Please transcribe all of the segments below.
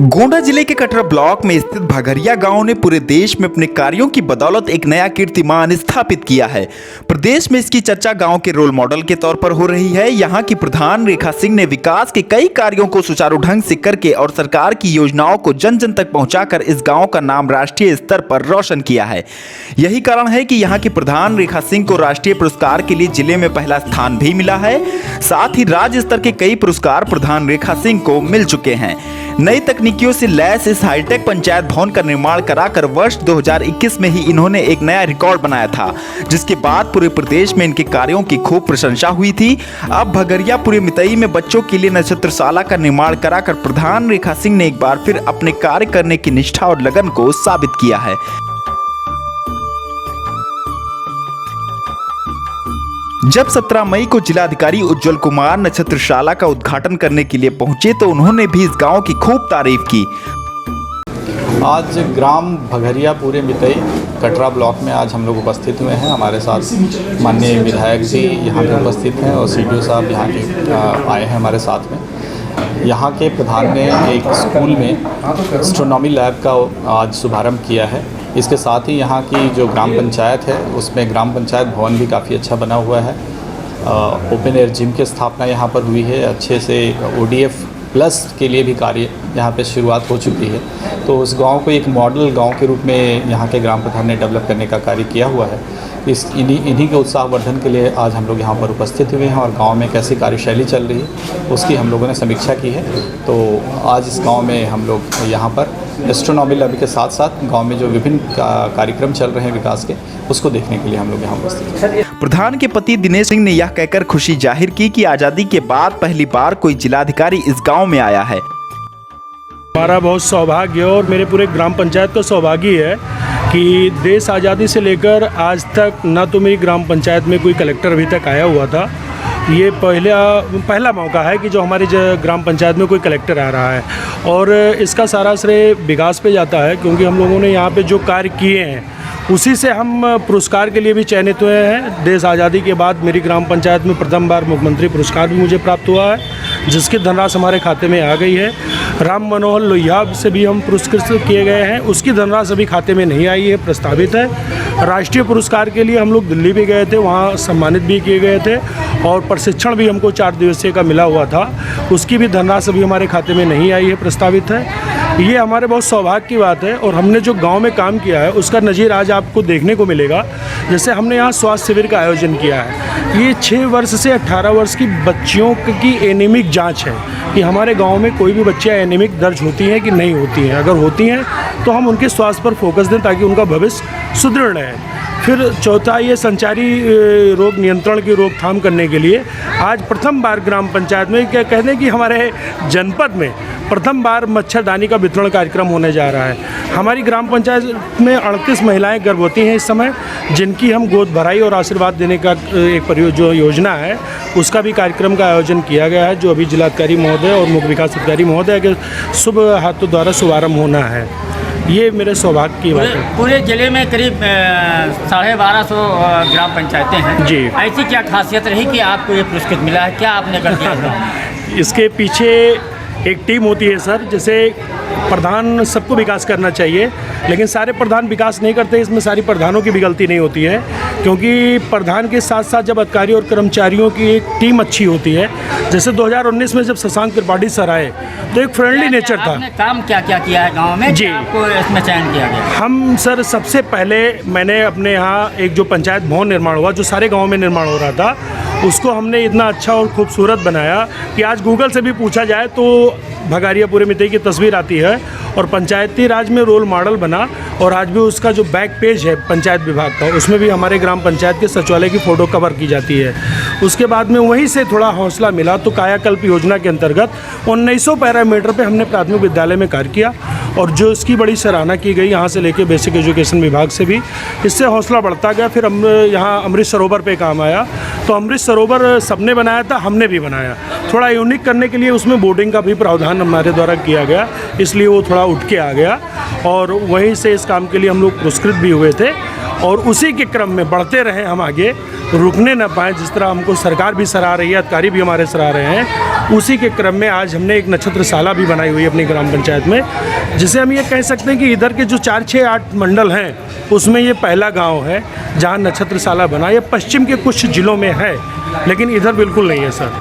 गोंडा जिले के कटरा ब्लॉक में स्थित भगरिया गांव ने पूरे देश में अपने कार्यों की बदौलत एक नया कीर्तिमान स्थापित किया है। प्रदेश में इसकी चर्चा गांव के रोल मॉडल के तौर पर हो रही है। यहां की प्रधान रेखा सिंह ने विकास के कई कार्यों को सुचारू ढंग से करके और सरकार की योजनाओं को जन जन तक पहुंचाकर इस गाँव का नाम राष्ट्रीय स्तर पर रोशन किया है। यही कारण है कि यहाँ की प्रधान रेखा सिंह को राष्ट्रीय पुरस्कार के लिए जिले में पहला स्थान भी मिला है। साथ ही राज्य स्तर के कई पुरस्कार प्रधान रेखा सिंह को मिल चुके हैं। नई तकनीकियों से लैस इस हाईटेक पंचायत भवन का निर्माण कराकर वर्ष 2021 में ही इन्होंने एक नया रिकॉर्ड बनाया था, जिसके बाद पूरे प्रदेश में इनके कार्यों की खूब प्रशंसा हुई थी। अब भगरिया पूरे मितई में बच्चों के लिए नक्षत्रशाला का निर्माण कराकर प्रधान रेखा सिंह ने एक बार फिर अपने कार्य करने की निष्ठा और लगन को साबित किया है। जब 17 मई को जिलाधिकारी उज्जवल कुमार नक्षत्रशाला का उद्घाटन करने के लिए पहुंचे तो उन्होंने भी इस गांव की खूब तारीफ की। आज ग्राम भगरिया पूरे मितई कटरा ब्लॉक में आज हम लोग उपस्थित हुए हैं। हमारे साथ माननीय विधायक जी यहाँ पे उपस्थित हैं और सीडीओ साहब यहाँ के आए हैं हमारे साथ में। यहाँ के प्रधान ने एक स्कूल में एस्ट्रोनॉमी लैब का आज शुभारंभ किया है। इसके साथ ही यहाँ की जो ग्राम पंचायत है उसमें ग्राम पंचायत भवन भी काफ़ी अच्छा बना हुआ है। ओपन एयर जिम की स्थापना यहाँ पर हुई है। अच्छे से ODF प्लस के लिए भी कार्य यहाँ पे शुरुआत हो चुकी है। तो उस गांव को एक मॉडल गांव के रूप में यहाँ के ग्राम प्रधान ने डेवलप करने का कार्य किया हुआ है। इन्हीं के उत्साहवर्धन के लिए आज हम लोग यहाँ पर उपस्थित हुए हैं और गांव में कैसी कार्यशैली चल रही है उसकी हम लोगों ने समीक्षा की है। तो आज इस गांव में हम लोग यहाँ पर एस्ट्रोनॉमी लैब के साथ साथ गांव में जो विभिन्न कार्यक्रम चल रहे हैं विकास के, उसको देखने के लिए हम लोग यहाँ उपस्थित हैं। प्रधान के पति दिनेश सिंह ने यह कहकर खुशी जाहिर की कि आज़ादी के बाद पहली बार कोई जिलाधिकारी इस गाँव में आया है। हमारा बहुत सौभाग्य और मेरे पूरे ग्राम पंचायत का सौभाग्य है कि देश आज़ादी से लेकर आज तक ना तो मेरी ग्राम पंचायत में कोई कलेक्टर अभी तक आया हुआ था। ये पहला मौका है कि जो हमारे ग्राम पंचायत में कोई कलेक्टर आ रहा है और इसका सारा श्रेय विकास पे जाता है, क्योंकि हम लोगों ने यहाँ पे जो कार्य किए हैं उसी से हम पुरस्कार के लिए भी चयनित हुए हैं। देश आज़ादी के बाद मेरी ग्राम पंचायत में प्रथम बार मुख्यमंत्री पुरस्कार भी मुझे प्राप्त हुआ है, जिसकी धनराशि हमारे खाते में आ गई है। राम मनोहर लोहिया से भी हम पुरस्कृत किए गए हैं, उसकी धनराशि अभी खाते में नहीं आई है, प्रस्तावित है। राष्ट्रीय पुरस्कार के लिए हम लोग दिल्ली भी गए थे, वहाँ सम्मानित भी किए गए थे और प्रशिक्षण भी हमको 4 दिवसीय का मिला हुआ था, उसकी भी धनराशि अभी हमारे खाते में नहीं आई है, प्रस्तावित है। ये हमारे बहुत सौभाग्य की बात है और हमने जो गांव में काम किया है उसका नज़ीर आज आपको देखने को मिलेगा। जैसे हमने यहाँ स्वास्थ्य शिविर का आयोजन किया है। ये 6 वर्ष से 18 वर्ष की बच्चियों की एनीमिक जांच है कि हमारे गांव में कोई भी बच्चियाँ एनीमिक दर्ज होती हैं कि नहीं होती हैं। अगर होती हैं तो हम उनके स्वास्थ्य पर फोकस दें ताकि उनका भविष्य सुदृढ़ रहे। फिर चौथा, ये संचारी रोग नियंत्रण की रोकथाम करने के लिए आज प्रथम बार ग्राम पंचायत में क्या कहते हैं कि हमारे जनपद में प्रथम बार मच्छरदानी का वितरण कार्यक्रम होने जा रहा है। हमारी ग्राम पंचायत में 38 महिलाएं गर्भवती हैं इस समय, जिनकी हम गोद भराई और आशीर्वाद देने का एक जो योजना है उसका भी कार्यक्रम का आयोजन किया गया है, जो अभी जिलाधिकारी महोदय और मुख्य विकास अधिकारी महोदय के शुभ हाथों द्वारा शुभारम्भ होना है। ये मेरे सौभाग्य की बात है। पूरे जिले में करीब 1250 ग्राम पंचायतें हैं जी। ऐसी क्या खासियत रही कि आपको ये पुरस्कृत मिला है? क्या आपने कर दिया? इसके पीछे एक टीम होती है सर। जैसे प्रधान सबको विकास करना चाहिए, लेकिन सारे प्रधान विकास नहीं करते। इसमें सारी प्रधानों की भी गलती नहीं होती है, क्योंकि प्रधान के साथ साथ जब अधिकारियों और कर्मचारियों की एक टीम अच्छी होती है। जैसे 2019 में जब शशांक त्रिपाठी सर आए तो एक फ्रेंडली नेचर था। आपने काम क्या क्या किया है गांव में जी, आपको इसमें चयन किया गया? हम सर सबसे पहले मैंने अपने यहाँ एक जो पंचायत भवन निर्माण हुआ, जो सारे गाँव में निर्माण हो रहा था, उसको हमने इतना अच्छा और खूबसूरत बनाया कि आज गूगल से भी पूछा जाए तो भगरिया पूरे मितई की तस्वीर आती है और पंचायती राज में रोल मॉडल बना। और आज भी उसका जो बैक पेज है पंचायत विभाग का, उसमें भी हमारे ग्राम पंचायत के सचिवालय की फ़ोटो कवर की जाती है। उसके बाद में वहीं से थोड़ा हौसला मिला तो कायाकल्प योजना के अंतर्गत 1900 पैरामीटर पे हमने प्राथमिक विद्यालय में कार्य किया और जो इसकी बड़ी सराहना की गई यहाँ से लेके बेसिक एजुकेशन विभाग से भी। इससे हौसला बढ़ता गया। फिर हम यहाँ अमृत सरोवर पे काम आया, तो अमृत सरोवर सबने बनाया था, हमने भी बनाया। थोड़ा यूनिक करने के लिए उसमें बोटिंग का भी प्रावधान हमारे द्वारा किया गया, इसलिए वो थोड़ा उठ के आ गया और वहीं से इस काम के लिए हम लोग पुरस्कृत भी हुए थे। और उसी के क्रम में बढ़ते रहे हम आगे, रुकने न पाएँ। जिस तरह हमको सरकार भी सराह रही है, अधिकारी भी हमारे सराह रहे हैं, उसी के क्रम में आज हमने एक नक्षत्रशाला भी बनाई हुई है अपनी ग्राम पंचायत में, जिसे हम ये कह सकते हैं कि इधर के जो 4, 6, 8 मंडल हैं उसमें ये पहला गांव है जहां नक्षत्रशाला बना। ये पश्चिम के कुछ जिलों में है लेकिन इधर बिल्कुल नहीं है सर।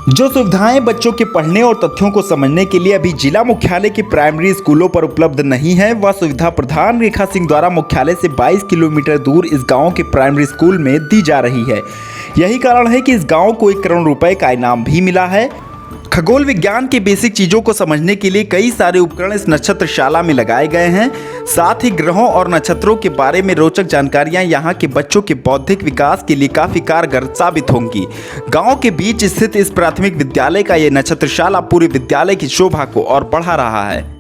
जो सुविधाएं बच्चों के पढ़ने और तथ्यों को समझने के लिए अभी जिला मुख्यालय के प्राइमरी स्कूलों पर उपलब्ध नहीं है, वह सुविधा प्रधान रेखा सिंह द्वारा मुख्यालय से 22 किलोमीटर दूर इस गांव के प्राइमरी स्कूल में दी जा रही है। यही कारण है कि इस गांव को 1 करोड़ रुपए का इनाम भी मिला है। खगोल विज्ञान के बेसिक चीज़ों को समझने के लिए कई सारे उपकरण इस नक्षत्रशाला में लगाए गए हैं। साथ ही ग्रहों और नक्षत्रों के बारे में रोचक जानकारियां यहाँ के बच्चों के बौद्धिक विकास के लिए काफ़ी कारगर साबित होंगी। गांव के बीच स्थित इस प्राथमिक विद्यालय का ये नक्षत्रशाला पूरे विद्यालय की शोभा को और बढ़ा रहा है।